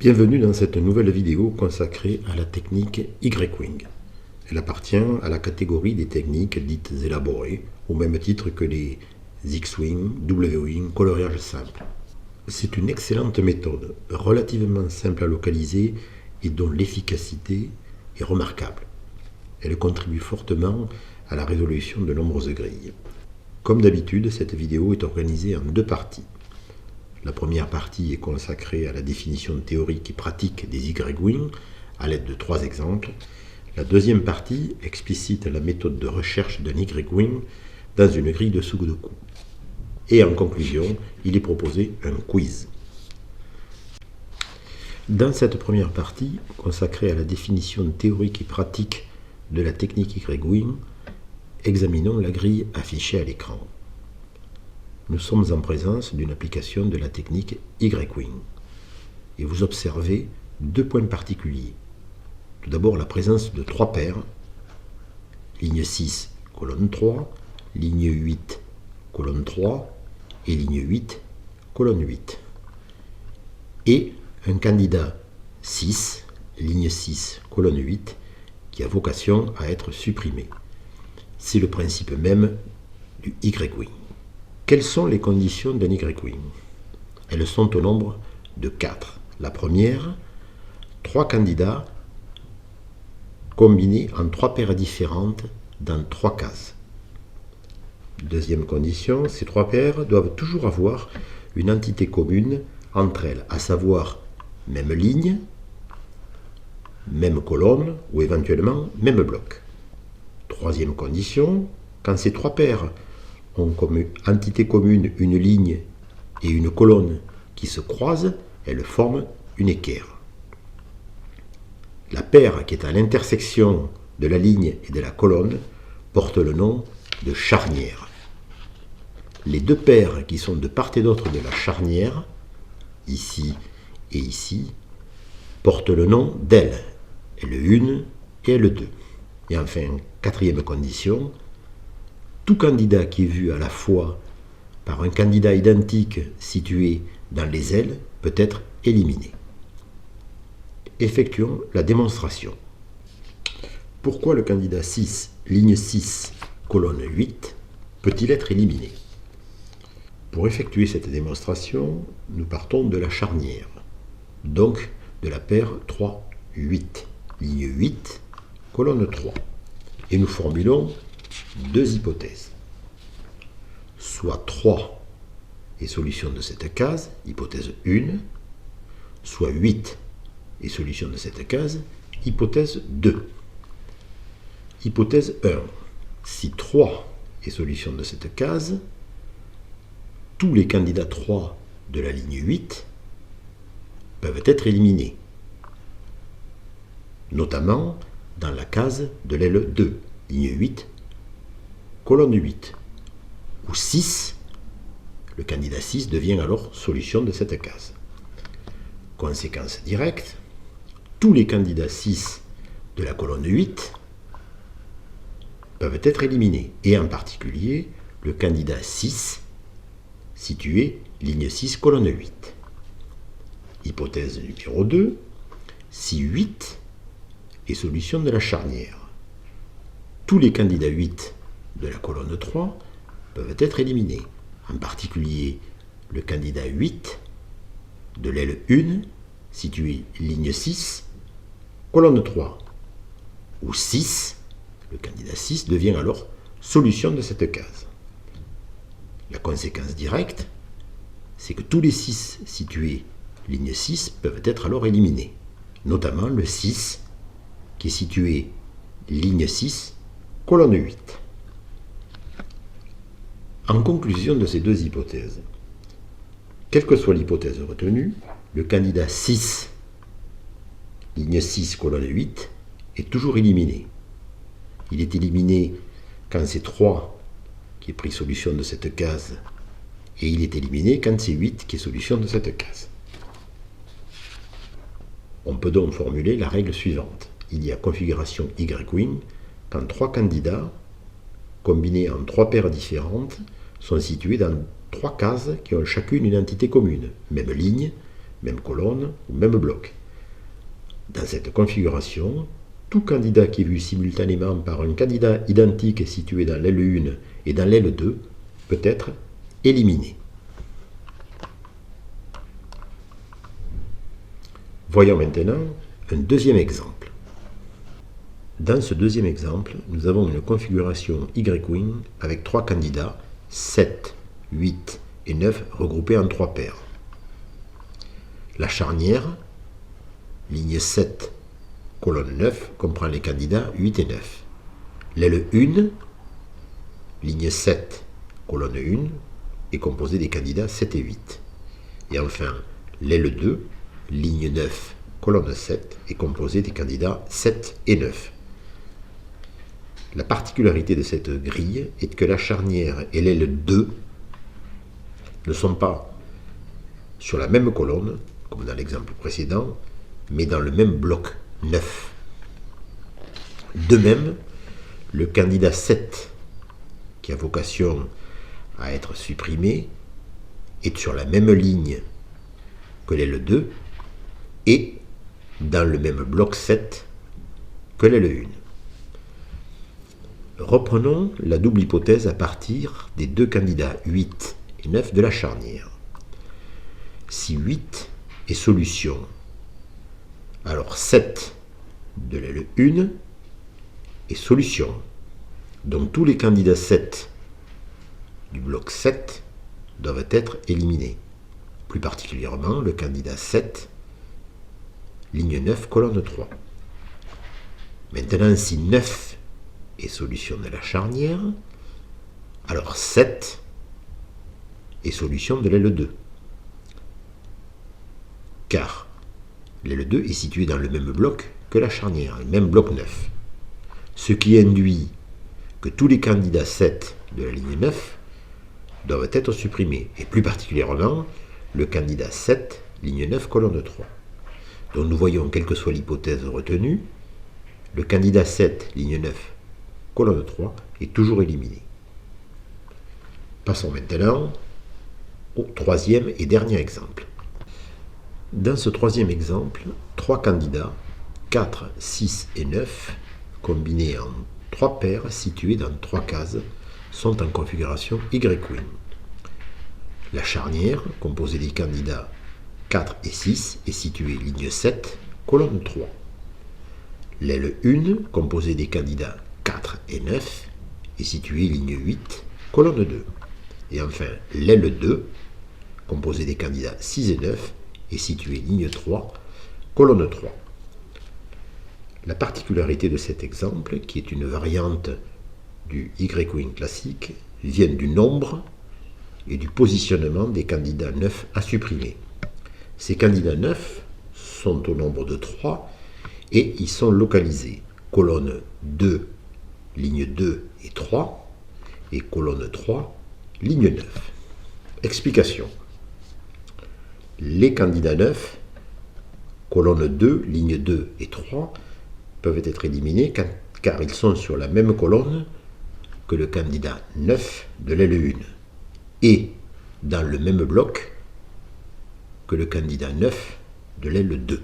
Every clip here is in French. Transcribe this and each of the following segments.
Bienvenue dans cette nouvelle vidéo consacrée à la technique Y-Wing. Elle appartient à la catégorie des techniques dites élaborées, au même titre que les X-Wing, W-Wing, coloriage simple. C'est une excellente méthode, relativement simple à localiser et dont l'efficacité est remarquable. Elle contribue fortement à la résolution de nombreuses grilles. Comme d'habitude, cette vidéo est organisée en deux parties. La première partie est consacrée à la définition théorique et pratique des Y-Wing à l'aide de 3 exemples. La deuxième partie explicite la méthode de recherche d'un Y-Wing dans une grille de Sudoku. Et en conclusion, il est proposé un quiz. Dans cette première partie, consacrée à la définition théorique et pratique de la technique Y-Wing, examinons la grille affichée à l'écran. Nous sommes en présence d'une application de la technique Y-Wing. Et vous observez deux points particuliers. Tout d'abord la présence de 3 paires, ligne 6, colonne 3, ligne 8, colonne 3 et ligne 8, colonne 8. Et un candidat 6, ligne 6, colonne 8, qui a vocation à être supprimé. C'est le principe même du Y-Wing. Quelles sont les conditions d'un Y-Wing? Elles sont au nombre de 4. La première, 3 candidats combinés en 3 paires différentes dans 3 cases. Deuxième condition, ces 3 paires doivent toujours avoir une entité commune entre elles, à savoir même ligne, même colonne ou éventuellement même bloc. Troisième condition, quand ces 3 paires ont comme entité commune une ligne et une colonne qui se croisent, elles forment une équerre. La paire qui est à l'intersection de la ligne et de la colonne porte le nom de charnière. Les 2 paires qui sont de part et d'autre de la charnière, ici et ici, portent le nom d'aile, L1 et L2. Et enfin, quatrième condition, tout candidat qui est vu à la fois par un candidat identique situé dans les ailes peut être éliminé. Effectuons la démonstration. Pourquoi le candidat 6, ligne 6, colonne 8, peut-il être éliminé? Pour effectuer cette démonstration, nous partons de la charnière, donc de la paire 3, 8, ligne 8, colonne 3. Et nous formulons 2 hypothèses. Soit 3 est solution de cette case, hypothèse 1, soit 8 est solution de cette case, hypothèse 2. Hypothèse 1. Si 3 est solution de cette case, tous les candidats 3 de la ligne 8 peuvent être éliminés, notamment dans la case de l'aile 2, ligne 8, colonne 8, ou 6, le candidat 6 devient alors solution de cette case. Conséquence directe, tous les candidats 6 de la colonne 8 peuvent être éliminés, et en particulier le candidat 6 situé ligne 6, colonne 8. Hypothèse numéro 2, si 8 est solution de la charnière, tous les candidats 8 de la colonne 3 peuvent être éliminés, en particulier le candidat 8 de l'aile 1, situé ligne 6, colonne 3, ou 6, le candidat 6 devient alors solution de cette case. La conséquence directe, c'est que tous les 6 situés ligne 6 peuvent être alors éliminés, notamment le 6 qui est situé ligne 6, colonne 8. En conclusion de ces 2 hypothèses, quelle que soit l'hypothèse retenue, le candidat 6, ligne 6, colonne 8, est toujours éliminé. Il est éliminé quand c'est 3 qui est pris solution de cette case, et il est éliminé quand c'est 8 qui est solution de cette case. On peut donc formuler la règle suivante. Il y a configuration Y-Wing quand 3 candidats, combinés en 3 paires différentes, sont situés dans 3 cases qui ont chacune une entité commune, même ligne, même colonne ou même bloc. Dans cette configuration, tout candidat qui est vu simultanément par un candidat identique situé dans l'aile 1 et dans l'aile 2 peut être éliminé. Voyons maintenant un deuxième exemple. Dans ce deuxième exemple, nous avons une configuration Y-wing avec 3 candidats, 7, 8 et 9 regroupés en 3 paires. La charnière, ligne 7, colonne 9, comprend les candidats 8 et 9. L'aile 1, ligne 7, colonne 1, est composée des candidats 7 et 8. Et enfin, l'aile 2, ligne 9, colonne 7, est composée des candidats 7 et 9. La particularité de cette grille est que la charnière et l'aile 2 ne sont pas sur la même colonne, comme dans l'exemple précédent, mais dans le même bloc 9. De même, le candidat 7, qui a vocation à être supprimé, est sur la même ligne que l'aile 2 et dans le même bloc 7 que l'aile 1. Reprenons la double hypothèse à partir des deux candidats 8 et 9 de la charnière. Si 8 est solution, alors 7 de l'aile 1 est solution. Donc tous les candidats 7 du bloc 7 doivent être éliminés. Plus particulièrement le candidat 7, ligne 9, colonne 3. Maintenant, si 9 est solution de la charnière, alors 7 est solution de l'aile 2. Car l'aile 2 est située dans le même bloc que la charnière, le même bloc 9. Ce qui induit que tous les candidats 7 de la ligne 9 doivent être supprimés, et plus particulièrement le candidat 7, ligne 9, colonne 3. Donc nous voyons, quelle que soit l'hypothèse retenue, le candidat 7, ligne 9, colonne 3 est toujours éliminé. Passons maintenant au troisième et dernier exemple. Dans ce troisième exemple, 3 candidats, 4, 6 et 9, combinés en 3 paires situées dans 3 cases, sont en configuration Y-wing. La charnière, composée des candidats 4 et 6, est située ligne 7, colonne 3. L'aile 1, composée des candidats 4 et 9, est située ligne 8, colonne 2. Et enfin, l'aile 2, composée des candidats 6 et 9, est située ligne 3, colonne 3. La particularité de cet exemple, qui est une variante du Y-wing classique, vient du nombre et du positionnement des candidats 9 à supprimer. Ces candidats 9 sont au nombre de 3 et ils sont localisés colonne 2, ligne 2 et 3 et colonne 3, ligne 9. Explication. Les candidats 9, colonne 2, ligne 2 et 3, peuvent être éliminés car ils sont sur la même colonne que le candidat 9 de l'aile 1 et dans le même bloc que le candidat 9 de l'aile 2.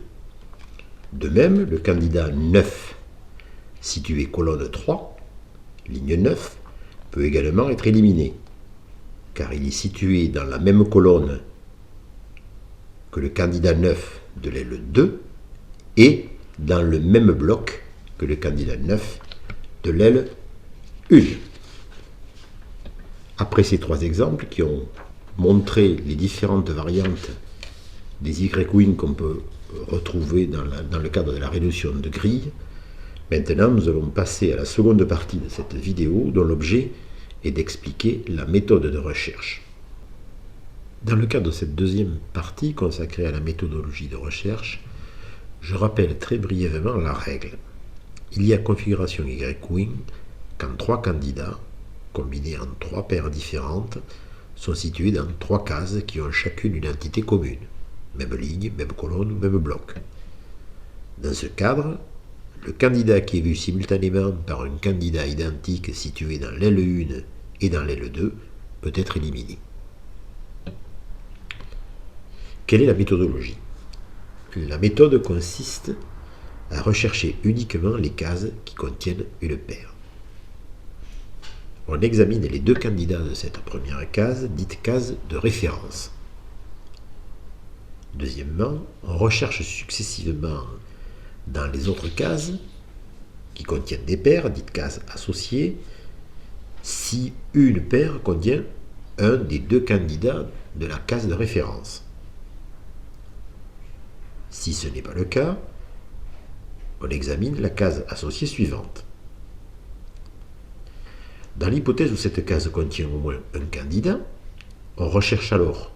De même, le candidat 9 situé colonne 3, ligne 9, peut également être éliminé car il est situé dans la même colonne que le candidat 9 de l'aile 2 et dans le même bloc que le candidat 9 de l'aile 1. Après ces 3 exemples qui ont montré les différentes variantes des Y-wing qu'on peut retrouver dans le cadre de la réduction de grille, maintenant nous allons passer à la seconde partie de cette vidéo dont l'objet est d'expliquer la méthode de recherche. Dans le cadre de cette deuxième partie consacrée à la méthodologie de recherche, je rappelle très brièvement la règle. Il y a configuration Y-wing quand 3 candidats, combinés en 3 paires différentes, sont situés dans 3 cases qui ont chacune une entité commune, même ligne, même colonne, même bloc. Dans ce cadre, le candidat qui est vu simultanément par un candidat identique situé dans l'aile 1 et dans l'aile 2 peut être éliminé. Quelle est la méthodologie ? La méthode consiste à rechercher uniquement les cases qui contiennent une paire. On examine les deux candidats de cette première case, dite case de référence. Deuxièmement, on recherche successivement dans les autres cases qui contiennent des paires, dites cases associées, si une paire contient un des deux candidats de la case de référence. Si ce n'est pas le cas, on examine la case associée suivante. Dans l'hypothèse où cette case contient au moins un candidat, on recherche alors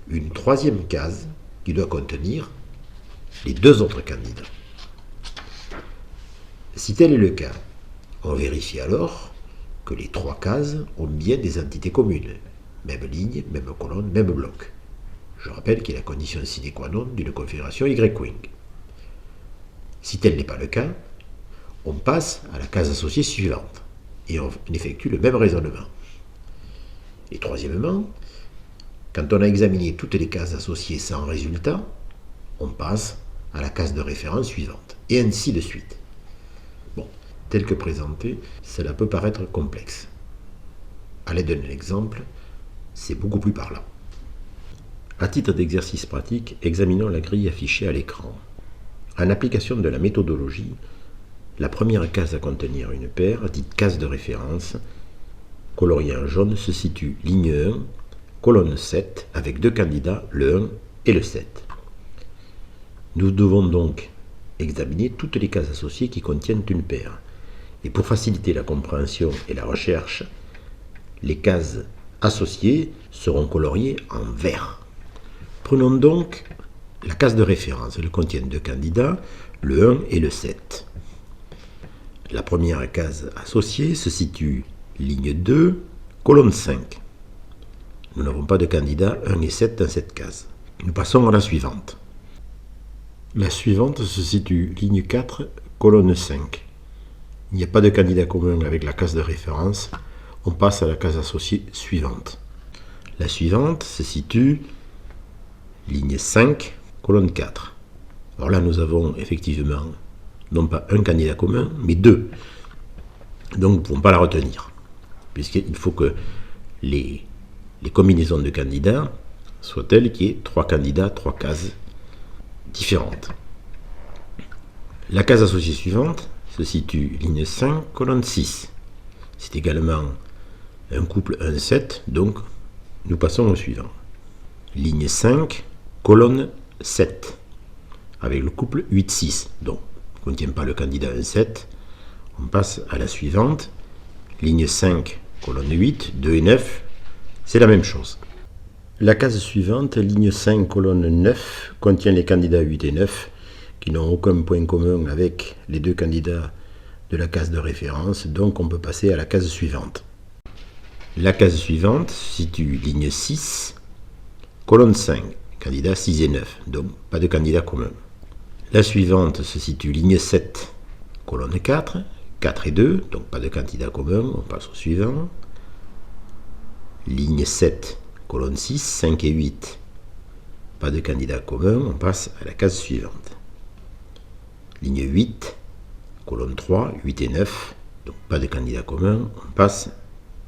une troisième case qui doit contenir les deux autres candidats. Si tel est le cas, on vérifie alors que les trois cases ont bien des entités communes, même ligne, même colonne, même bloc. Je rappelle qu'il est la condition sine qua non d'une configuration Y-wing. Si tel n'est pas le cas, on passe à la case associée suivante et on effectue le même raisonnement. Et troisièmement, quand on a examiné toutes les cases associées sans résultat, on passe à la case de référence suivante, et ainsi de suite. Bon, tel que présenté, cela peut paraître complexe. À l'aide d'un exemple, c'est beaucoup plus parlant. À titre d'exercice pratique, examinons la grille affichée à l'écran. En application de la méthodologie, la première case à contenir une paire, dite case de référence, coloriée en jaune, se situe ligne 1, colonne 7, avec deux candidats, le 1 et le 7. Nous devons donc examiner toutes les cases associées qui contiennent une paire. Et pour faciliter la compréhension et la recherche, les cases associées seront coloriées en vert. Prenons donc la case de référence. Elle contient deux candidats, le 1 et le 7. La première case associée se situe ligne 2, colonne 5. Nous n'avons pas de candidats 1 et 7 dans cette case. Nous passons à la suivante. La suivante se situe ligne 4, colonne 5. Il n'y a pas de candidat commun avec la case de référence. On passe à la case associée suivante. La suivante se situe ligne 5, colonne 4. Alors là, nous avons effectivement non pas un candidat commun, mais deux. Donc, nous ne pouvons pas la retenir, puisqu'il faut que les combinaisons de candidats soient telles qu'il y ait trois candidats, trois cases différentes. La case associée suivante se situe ligne 5, colonne 6. C'est également un couple 1-7, donc nous passons au suivant. Ligne 5, colonne 7, avec le couple 8-6, donc ne contient pas le candidat 1-7. On passe à la suivante. Ligne 5, colonne 8, 2 et 9, c'est la même chose. La case suivante, ligne 5, colonne 9, contient les candidats 8 et 9, qui n'ont aucun point commun avec les deux candidats de la case de référence, donc on peut passer à la case suivante. La case suivante se situe ligne 6, colonne 5, candidats 6 et 9, donc pas de candidat commun. La suivante se situe ligne 7, colonne 4, 4 et 2, donc pas de candidat commun, on passe au suivant. Ligne 7, colonne 6, 5 et 8, pas de candidat commun, on passe à la case suivante. Ligne 8, colonne 3, 8 et 9, donc pas de candidat commun, on passe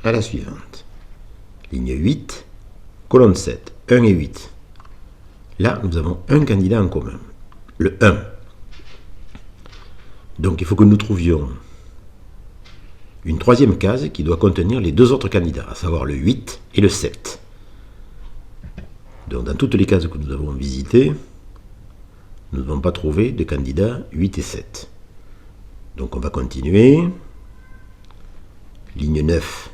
à la suivante. Ligne 8, colonne 7, 1 et 8. Là, nous avons un candidat en commun, le 1. Donc il faut que nous trouvions une troisième case qui doit contenir les deux autres candidats, à savoir le 8 et le 7. Donc dans toutes les cases que nous avons visitées, nous n'avons pas trouvé de candidats 8 et 7. Donc on va continuer. Ligne 9,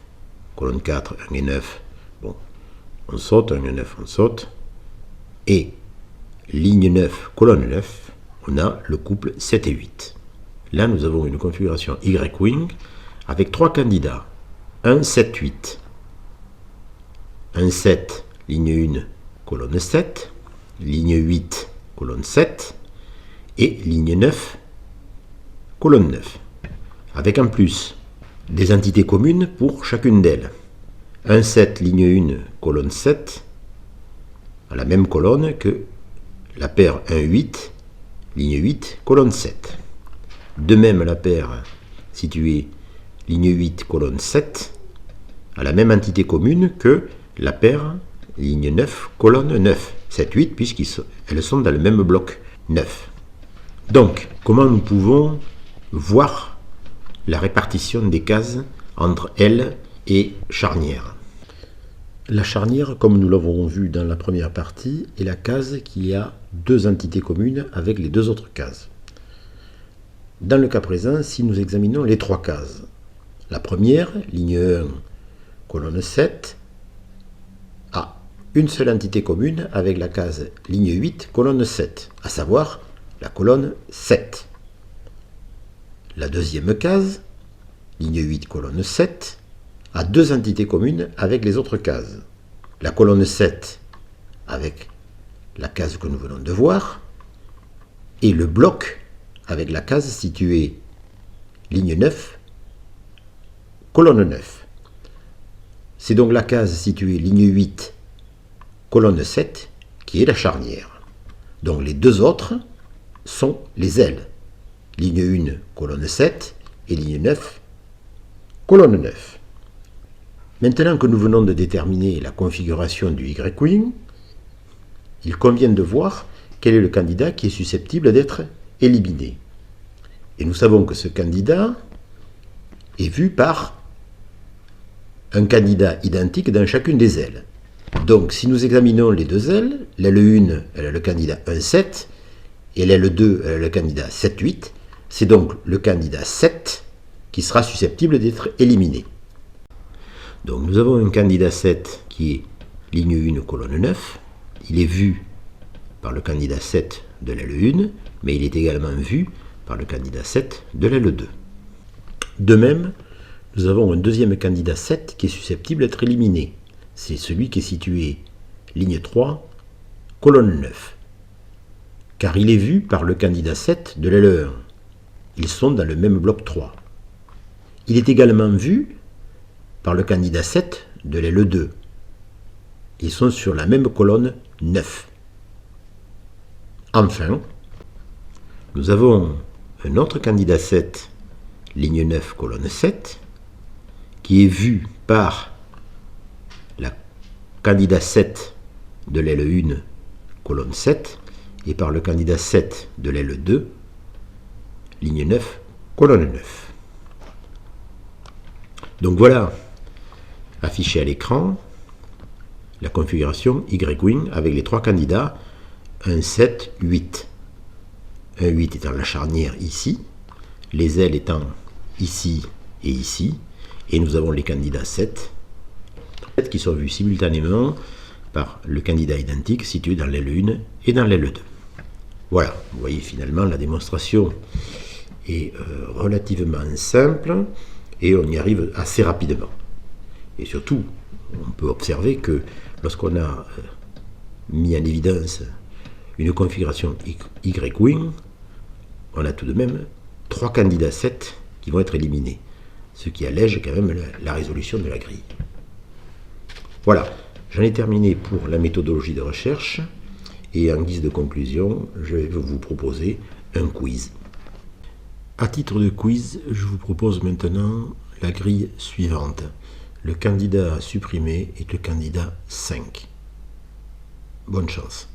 colonne 4, 1 et 9. Bon, on saute, 1 et 9, on saute. Et ligne 9, colonne 9, on a le couple 7 et 8. Là, nous avons une configuration Y-wing avec trois candidats. 1, 7, 8. 1, 7, ligne 1, colonne 7. Ligne 8, colonne 7. Et ligne 9, colonne 9. Avec en plus des entités communes pour chacune d'elles. 1, 7, ligne 1, colonne 7, à la même colonne que la paire 1, 8, ligne 8, colonne 7. De même, la paire située ligne 8, colonne 7, a la même entité commune que la paire ligne 9, colonne 9. 7, 8, puisqu'elles sont dans le même bloc 9. Donc, comment nous pouvons voir la répartition des cases entre elles et charnière? La charnière, comme nous l'avons vu dans la première partie, est la case qui a deux entités communes avec les deux autres cases. Dans le cas présent, si nous examinons les trois cases, la première, ligne 1, colonne 7, a une seule entité commune avec la case ligne 8, colonne 7, à savoir la colonne 7. La deuxième case, ligne 8, colonne 7, a deux entités communes avec les autres cases. La colonne 7 avec la case que nous venons de voir, et le bloc avec la case située ligne 9, colonne 9. C'est donc la case située ligne 8, colonne 7, qui est la charnière. Donc les deux autres sont les ailes. Ligne 1, colonne 7, et ligne 9, colonne 9. Maintenant que nous venons de déterminer la configuration du Y-wing, il convient de voir quel est le candidat qui est susceptible d'être éliminé. Et nous savons que ce candidat est vu par un candidat identique dans chacune des ailes. Donc si nous examinons les deux ailes, l'aile 1 elle a le candidat 1, 7, et l'aile 2 elle a le candidat 7, 8, c'est donc le candidat 7 qui sera susceptible d'être éliminé. Donc nous avons un candidat 7 qui est ligne 1, colonne 9. Il est vu par le candidat 7 de l'aile 1, mais il est également vu par le candidat 7 de l'aile 2. De même, nous avons un deuxième candidat 7 qui est susceptible d'être éliminé. C'est celui qui est situé ligne 3, colonne 9. Car il est vu par le candidat 7 de l'aile 1. Ils sont dans le même bloc 3. Il est également vu par le candidat 7 de l'aile 2. Ils sont sur la même colonne 9. Enfin, nous avons un autre candidat 7, ligne 9, colonne 7, qui est vu par le candidat 7 de l'aile 1, colonne 7, et par le candidat 7 de l'aile 2, ligne 9, colonne 9. Donc voilà, affiché à l'écran, la configuration Y-wing avec les trois candidats 1, 7, 8. 1, 8 étant la charnière ici, les ailes étant ici, et nous avons les candidats 7 qui sont vus simultanément par le candidat identique situé dans l'aile 1 et dans l'aile 2. Voilà, vous voyez finalement la démonstration est relativement simple et on y arrive assez rapidement. Et surtout, on peut observer que lorsqu'on a mis en évidence une configuration Y-wing, on a tout de même 3 candidats 7 qui vont être éliminés, ce qui allège quand même la résolution de la grille. Voilà, j'en ai terminé pour la méthodologie de recherche, et en guise de conclusion, je vais vous proposer un quiz. À titre de quiz, je vous propose maintenant la grille suivante. Le candidat à supprimer est le candidat 5. Bonne chance.